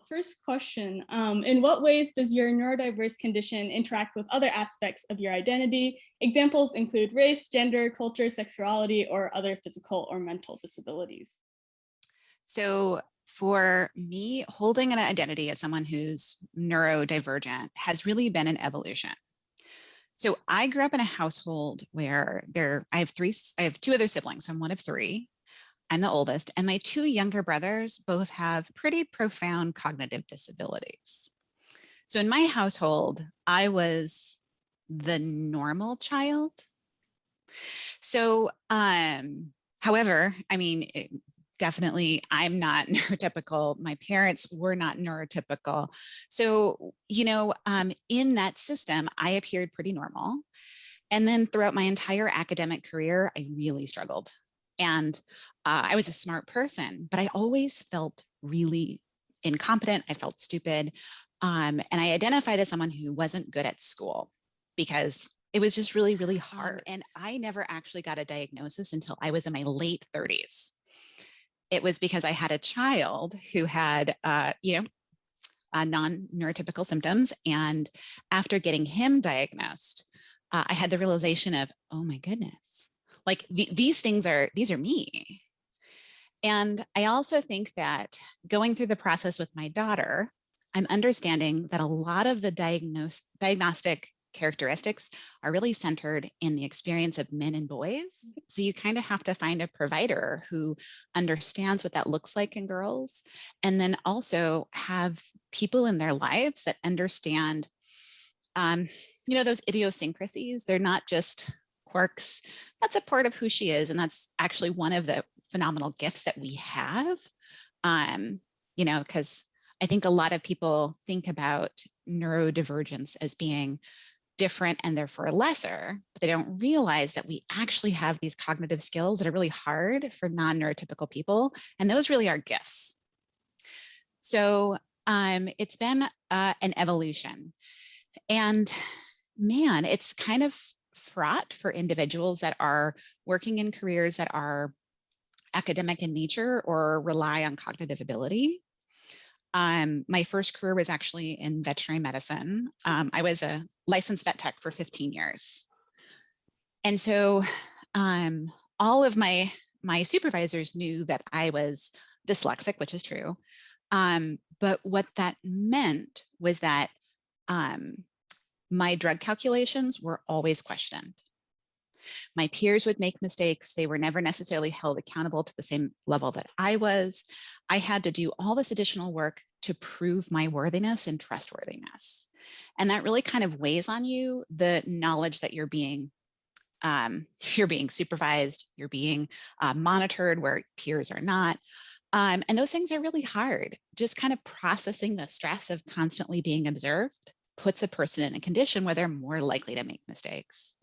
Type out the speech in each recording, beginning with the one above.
first question, in what ways does your neurodiverse condition interact with other aspects of your identity? Examples include race, gender, culture, sexuality, or other physical or mental disabilities. So for me, holding an identity as someone who's neurodivergent has really been an evolution. So I grew up in a household where I have two other siblings. So I'm one of three. I'm the oldest, and my two younger brothers both have pretty profound cognitive disabilities. So in my household, I was the normal child. So, however, I mean, definitely I'm not neurotypical. My parents were not neurotypical. So, in that system, I appeared pretty normal. And then throughout my entire academic career, I really struggled. And I was a smart person, but I always felt really incompetent. I felt stupid. And I identified as someone who wasn't good at school because it was just really, really hard. And I never actually got a diagnosis until I was in my late 30s. It was because I had a child who had, non-neurotypical symptoms. And after getting him diagnosed, I had the realization of, oh my goodness, like these are me. And I also think that going through the process with my daughter, I'm understanding that a lot of the diagnostic characteristics are really centered in the experience of men and boys. So you kind of have to find a provider who understands what that looks like in girls, and then also have people in their lives that understand, those idiosyncrasies. They're not just quirks. That's a part of who she is. And that's actually one of the phenomenal gifts that we have, because I think a lot of people think about neurodivergence as being different and therefore lesser, but they don't realize that we actually have these cognitive skills that are really hard for non-neurotypical people. And those really are gifts. So it's been an evolution. And man, it's kind of fraught for individuals that are working in careers that are academic in nature or rely on cognitive ability. My first career was actually in veterinary medicine. I was a licensed vet tech for 15 years. And so all of my supervisors knew that I was dyslexic, which is true. But what that meant was that my drug calculations were always questioned. My peers would make mistakes. They were never necessarily held accountable to the same level that I was. I had to do all this additional work to prove my worthiness and trustworthiness. And that really kind of weighs on you, the knowledge that you're being supervised, you're being monitored where peers are not. And those things are really hard. Just kind of processing the stress of constantly being observed puts a person in a condition where they're more likely to make mistakes.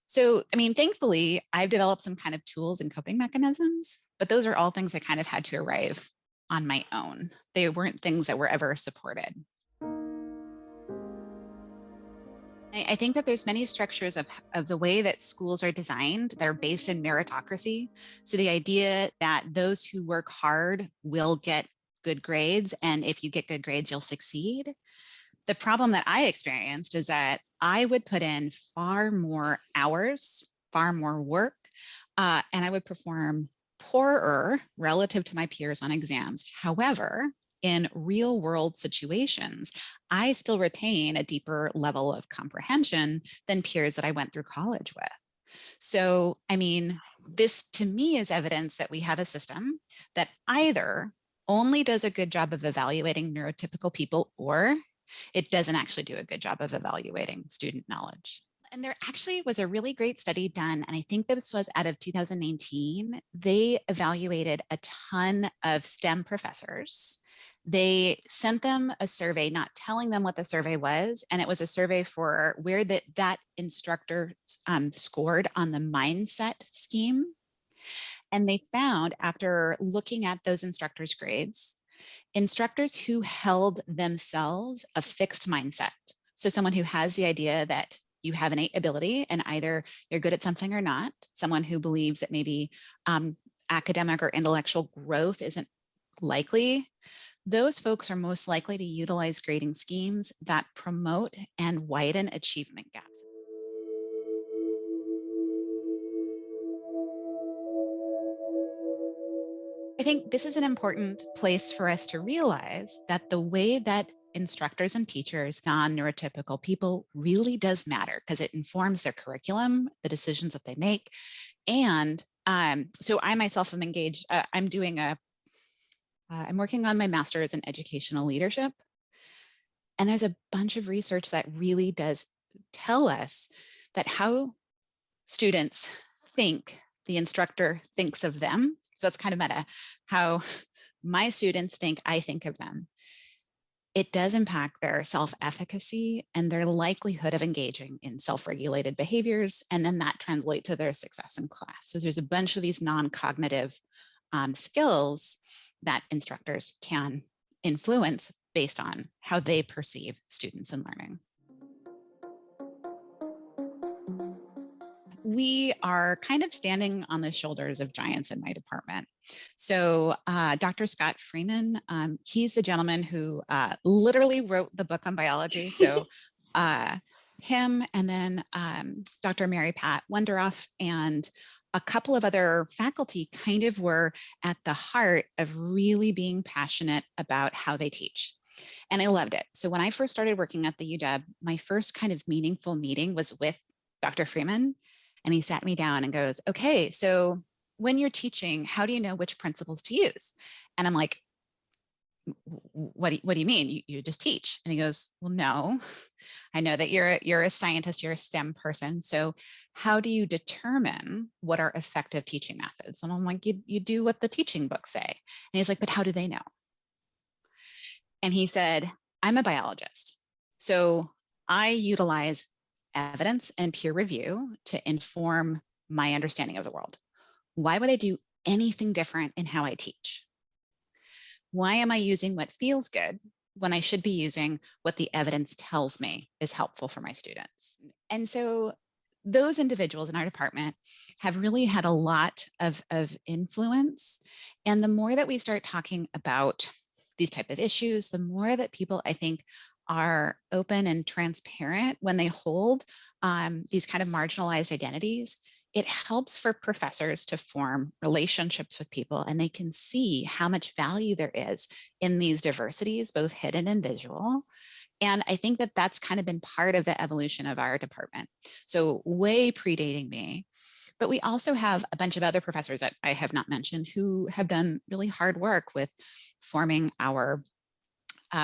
So, I mean, thankfully, I've developed some kind of tools and coping mechanisms, but those are all things I kind of had to arrive on my own. They weren't things that were ever supported. I think that there's many structures of the way that schools are designed that are based in meritocracy. So the idea that those who work hard will get good grades, and if you get good grades, you'll succeed. The problem that I experienced is that I would put in far more hours, far more work, and I would perform poorer relative to my peers on exams. However, in real world situations, I still retain a deeper level of comprehension than peers that I went through college with. So, I mean, this to me is evidence that we have a system that either only does a good job of evaluating neurotypical people, or it doesn't actually do a good job of evaluating student knowledge. And there actually was a really great study done, and I think this was out of 2019. They evaluated a ton of STEM professors. They sent them a survey, not telling them what the survey was, and it was a survey for where that instructor scored on the mindset scheme. And they found, after looking at those instructors' grades, instructors who held themselves a fixed mindset. So someone who has the idea that you have innate ability and either you're good at something or not, someone who believes that maybe academic or intellectual growth isn't likely, those folks are most likely to utilize grading schemes that promote and widen achievement gaps. I think this is an important place for us to realize that the way that instructors and teachers, non-neurotypical people, really does matter because it informs their curriculum, the decisions that they make. And so I myself am engaged, I'm working on my master's in educational leadership. And there's a bunch of research that really does tell us that how students think the instructor thinks of them. So it's kind of meta, how my students think I think of them. It does impact their self-efficacy and their likelihood of engaging in self-regulated behaviors. And then that translates to their success in class. So there's a bunch of these non-cognitive skills that instructors can influence based on how they perceive students and learning. We are kind of standing on the shoulders of giants in my department. So Dr. Scott Freeman, he's the gentleman who literally wrote the book on biology. So him, and then Dr. Mary Pat Wenderoff and a couple of other faculty kind of were at the heart of really being passionate about how they teach. And I loved it. So when I first started working at the UW, my first kind of meaningful meeting was with Dr. Freeman. And he sat me down and goes, okay, so when you're teaching, how do you know which principles to use? And I'm like, what do you mean? You just teach? And he goes, well, no, I know that you're a scientist, you're a STEM person. So how do you determine what are effective teaching methods? And I'm like, you do what the teaching books say. And he's like, but how do they know? And he said, I'm a biologist. So I utilize evidence and peer review to inform my understanding of the world. Why would I do anything different in how I teach? Why am I using what feels good when I should be using what the evidence tells me is helpful for my students? And so those individuals in our department have really had a lot of influence. And the more that we start talking about these type of issues, the more that people, I think, are open and transparent when they hold these kind of marginalized identities, it helps for professors to form relationships with people, and they can see how much value there is in these diversities, both hidden and visual. And I think that that's kind of been part of the evolution of our department. So way predating me. But we also have a bunch of other professors that I have not mentioned who have done really hard work with forming our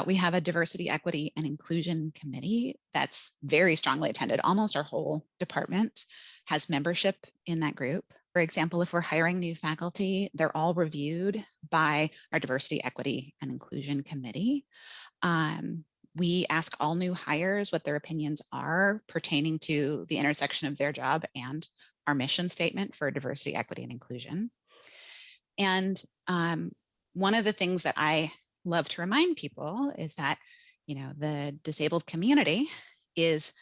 we have a diversity, equity, and inclusion committee that's very strongly attended. Almost our whole department has membership in that group. For example, if we're hiring new faculty, they're all reviewed by our diversity, equity, and inclusion committee. We ask all new hires what their opinions are pertaining to the intersection of their job and our mission statement for diversity, equity, and inclusion. And one of the things that I love to remind people is that, the disabled community is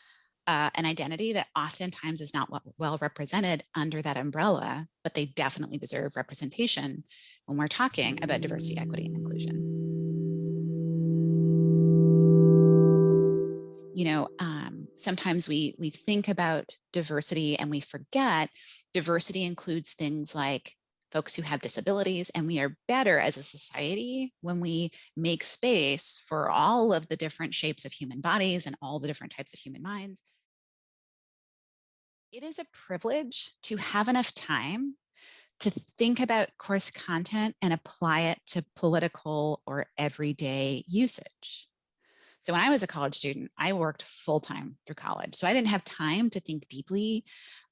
an identity that oftentimes is not well represented under that umbrella, but they definitely deserve representation when we're talking about diversity, equity, and inclusion. Sometimes we think about diversity and we forget diversity includes things like folks who have disabilities, and we are better as a society when we make space for all of the different shapes of human bodies and all the different types of human minds. It is a privilege to have enough time to think about course content and apply it to political or everyday usage. So when I was a college student, I worked full-time through college. So I didn't have time to think deeply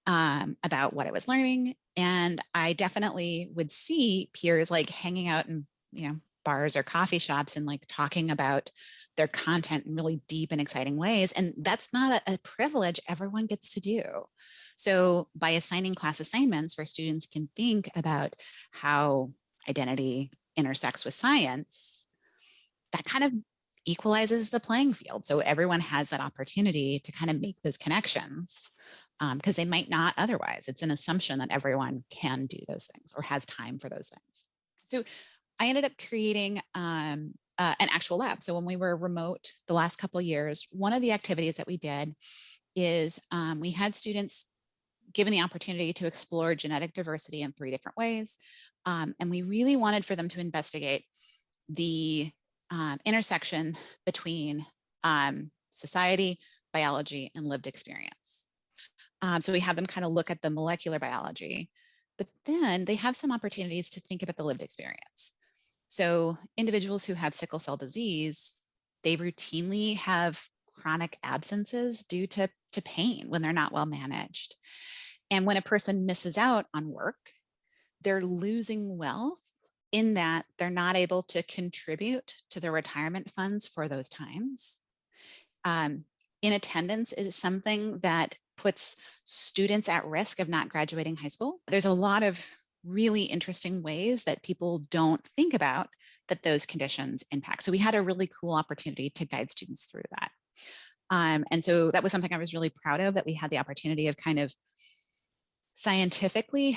about what I was learning. And I definitely would see peers like hanging out in, bars or coffee shops and like talking about their content in really deep and exciting ways. And that's not a privilege everyone gets to do. So by assigning class assignments where students can think about how identity intersects with science, that kind of equalizes the playing field. So everyone has that opportunity to kind of make those connections because they might not otherwise. It's an assumption that everyone can do those things or has time for those things. So I ended up creating a an actual lab. So when we were remote the last couple of years, one of the activities that we did is we had students given the opportunity to explore genetic diversity in 3 different ways. And we really wanted for them to investigate the intersection between society, biology, and lived experience. So we have them kind of look at the molecular biology, but then they have some opportunities to think about the lived experience. So individuals who have sickle cell disease, they routinely have chronic absences due to pain when they're not well managed. And when a person misses out on work, they're losing wealth in that they're not able to contribute to the retirement funds for those times. Inattendance is something that puts students at risk of not graduating high school. There's a lot of really interesting ways that people don't think about that those conditions impact. So we had a really cool opportunity to guide students through that. And so that was something I was really proud of, that we had the opportunity of kind of scientifically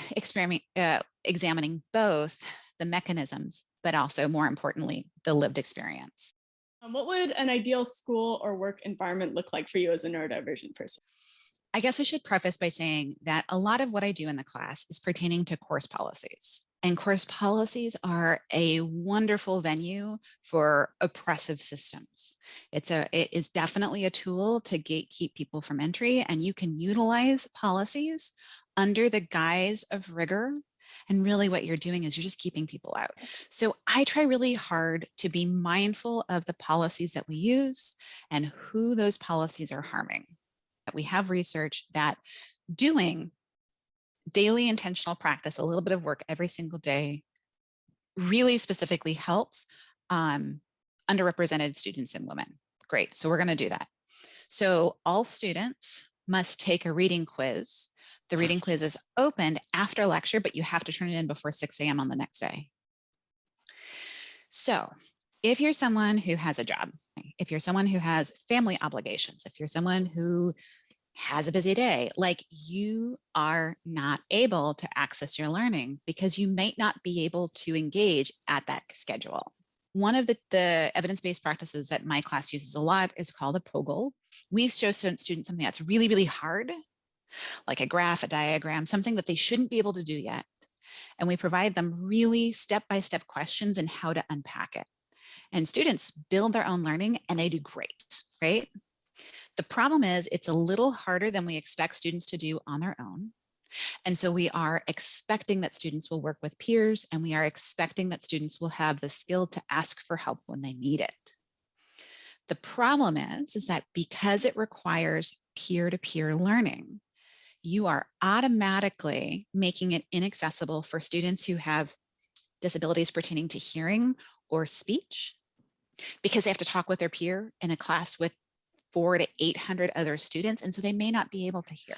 examining both the mechanisms, but also more importantly, the lived experience. What would an ideal school or work environment look like for you as a neurodivergent person? I guess I should preface by saying that a lot of what I do in the class is pertaining to course policies. And course policies are a wonderful venue for oppressive systems. It is definitely a tool to gatekeep people from entry, and you can utilize policies under the guise of rigor. And really what you're doing is you're just keeping people out. So I try really hard to be mindful of the policies that we use and who those policies are harming. We have research that doing daily intentional practice, a little bit of work every single day, really specifically helps underrepresented students and women. Great, so we're going to do that. So all students must take a reading quiz. The reading quiz is opened after lecture, but you have to turn it in before 6 a.m. on the next day. So if you're someone who has a job, if you're someone who has family obligations, if you're someone who has a busy day, like, you are not able to access your learning because you might not be able to engage at that schedule. One of the evidence-based practices that my class uses a lot is called a POGL. We show students something that's really, really hard, like a graph, a diagram, something that they shouldn't be able to do yet. And we provide them really step-by-step questions and how to unpack it. And students build their own learning and they do great, right? The problem is it's a little harder than we expect students to do on their own. And so we are expecting that students will work with peers, and we are expecting that students will have the skill to ask for help when they need it. The problem is that because it requires peer-to-peer learning, you are automatically making it inaccessible for students who have disabilities pertaining to hearing or speech, because they have to talk with their peer in a class with 400 to 800 other students, and so they may not be able to hear.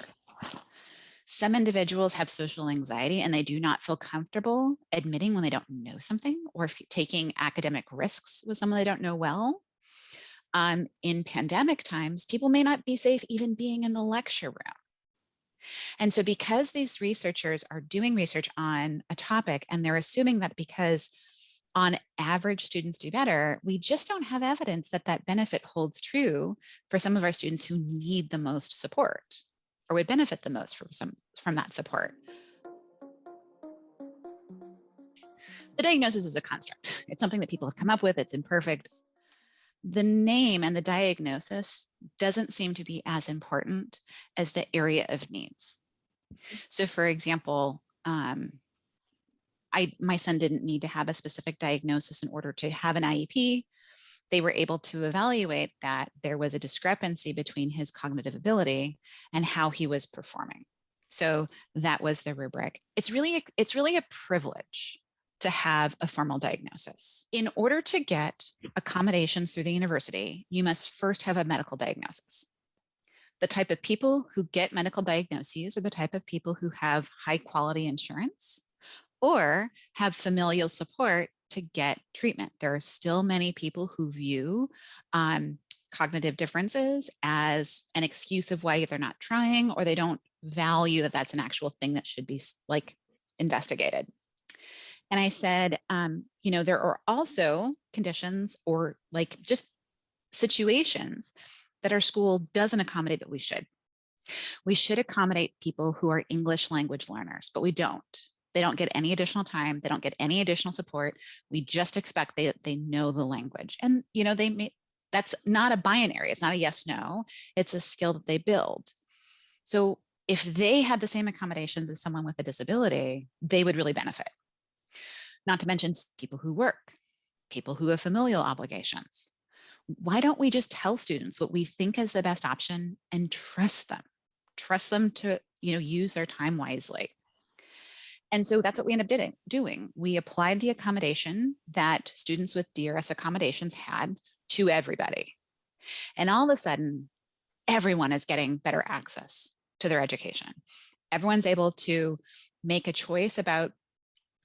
Some individuals have social anxiety and they do not feel comfortable admitting when they don't know something, or taking academic risks with someone they don't know well. In pandemic times, people may not be safe even being in the lecture room. And so because these researchers are doing research on a topic and they're assuming that because on average students do better, we just don't have evidence that that benefit holds true for some of our students who need the most support or would benefit the most from that support. The diagnosis is a construct. It's something that people have come up with. It's imperfect. The name and the diagnosis doesn't seem to be as important as the area of needs. So for example, my son didn't need to have a specific diagnosis in order to have an IEP. They were able to evaluate that there was a discrepancy between his cognitive ability and how he was performing. So that was the rubric. It's really a privilege to have a formal diagnosis. In order to get accommodations through the university, you must first have a medical diagnosis. The type of people who get medical diagnoses are the type of people who have high quality insurance or have familial support to get treatment. There are still many people who view cognitive differences as an excuse of why they're not trying, or they don't value that that's an actual thing that should be like investigated. And I said, there are also conditions or like just situations that our school doesn't accommodate, but we should. We should accommodate people who are English language learners, but we don't. They don't get any additional time. They don't get any additional support. We just expect they know the language. And, that's not a binary. It's not a yes, no. It's a skill that they build. So if they had the same accommodations as someone with a disability, they would really benefit. Not to mention people who work, people who have familial obligations. Why don't we just tell students what we think is the best option and trust them? Trust them to, use their time wisely. And so that's what we ended up doing. We applied the accommodation that students with DRS accommodations had to everybody. And all of a sudden, everyone is getting better access to their education. Everyone's able to make a choice about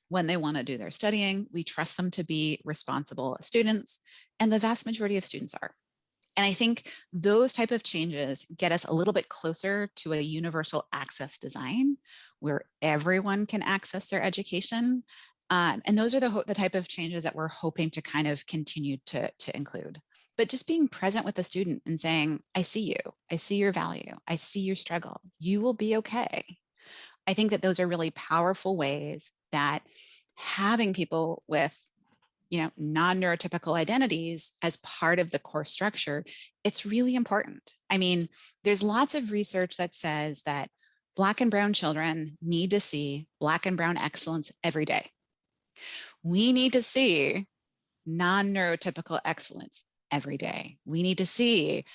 when they want to do their studying. We trust them to be responsible students, and the vast majority of students are. And I think those type of changes get us a little bit closer to a universal access design where everyone can access their education. And those are the type of changes that we're hoping to kind of continue to include. But just being present with the student and saying, I see you, I see your value, I see your struggle, you will be okay. I think that those are really powerful ways that having people with non-neurotypical identities as part of the course structure, it's really important. I mean, there's lots of research that says that Black and Brown children need to see Black and Brown excellence every day. We need to see non-neurotypical excellence every day. We need to see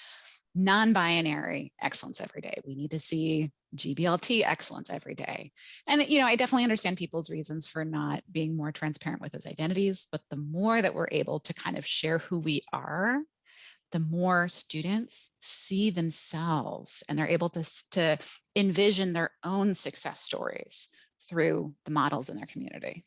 non-binary excellence every day. We need to see GBLT excellence every day. And, I definitely understand people's reasons for not being more transparent with those identities, but the more that we're able to kind of share who we are, the more students see themselves and they're able to envision their own success stories through the models in their community.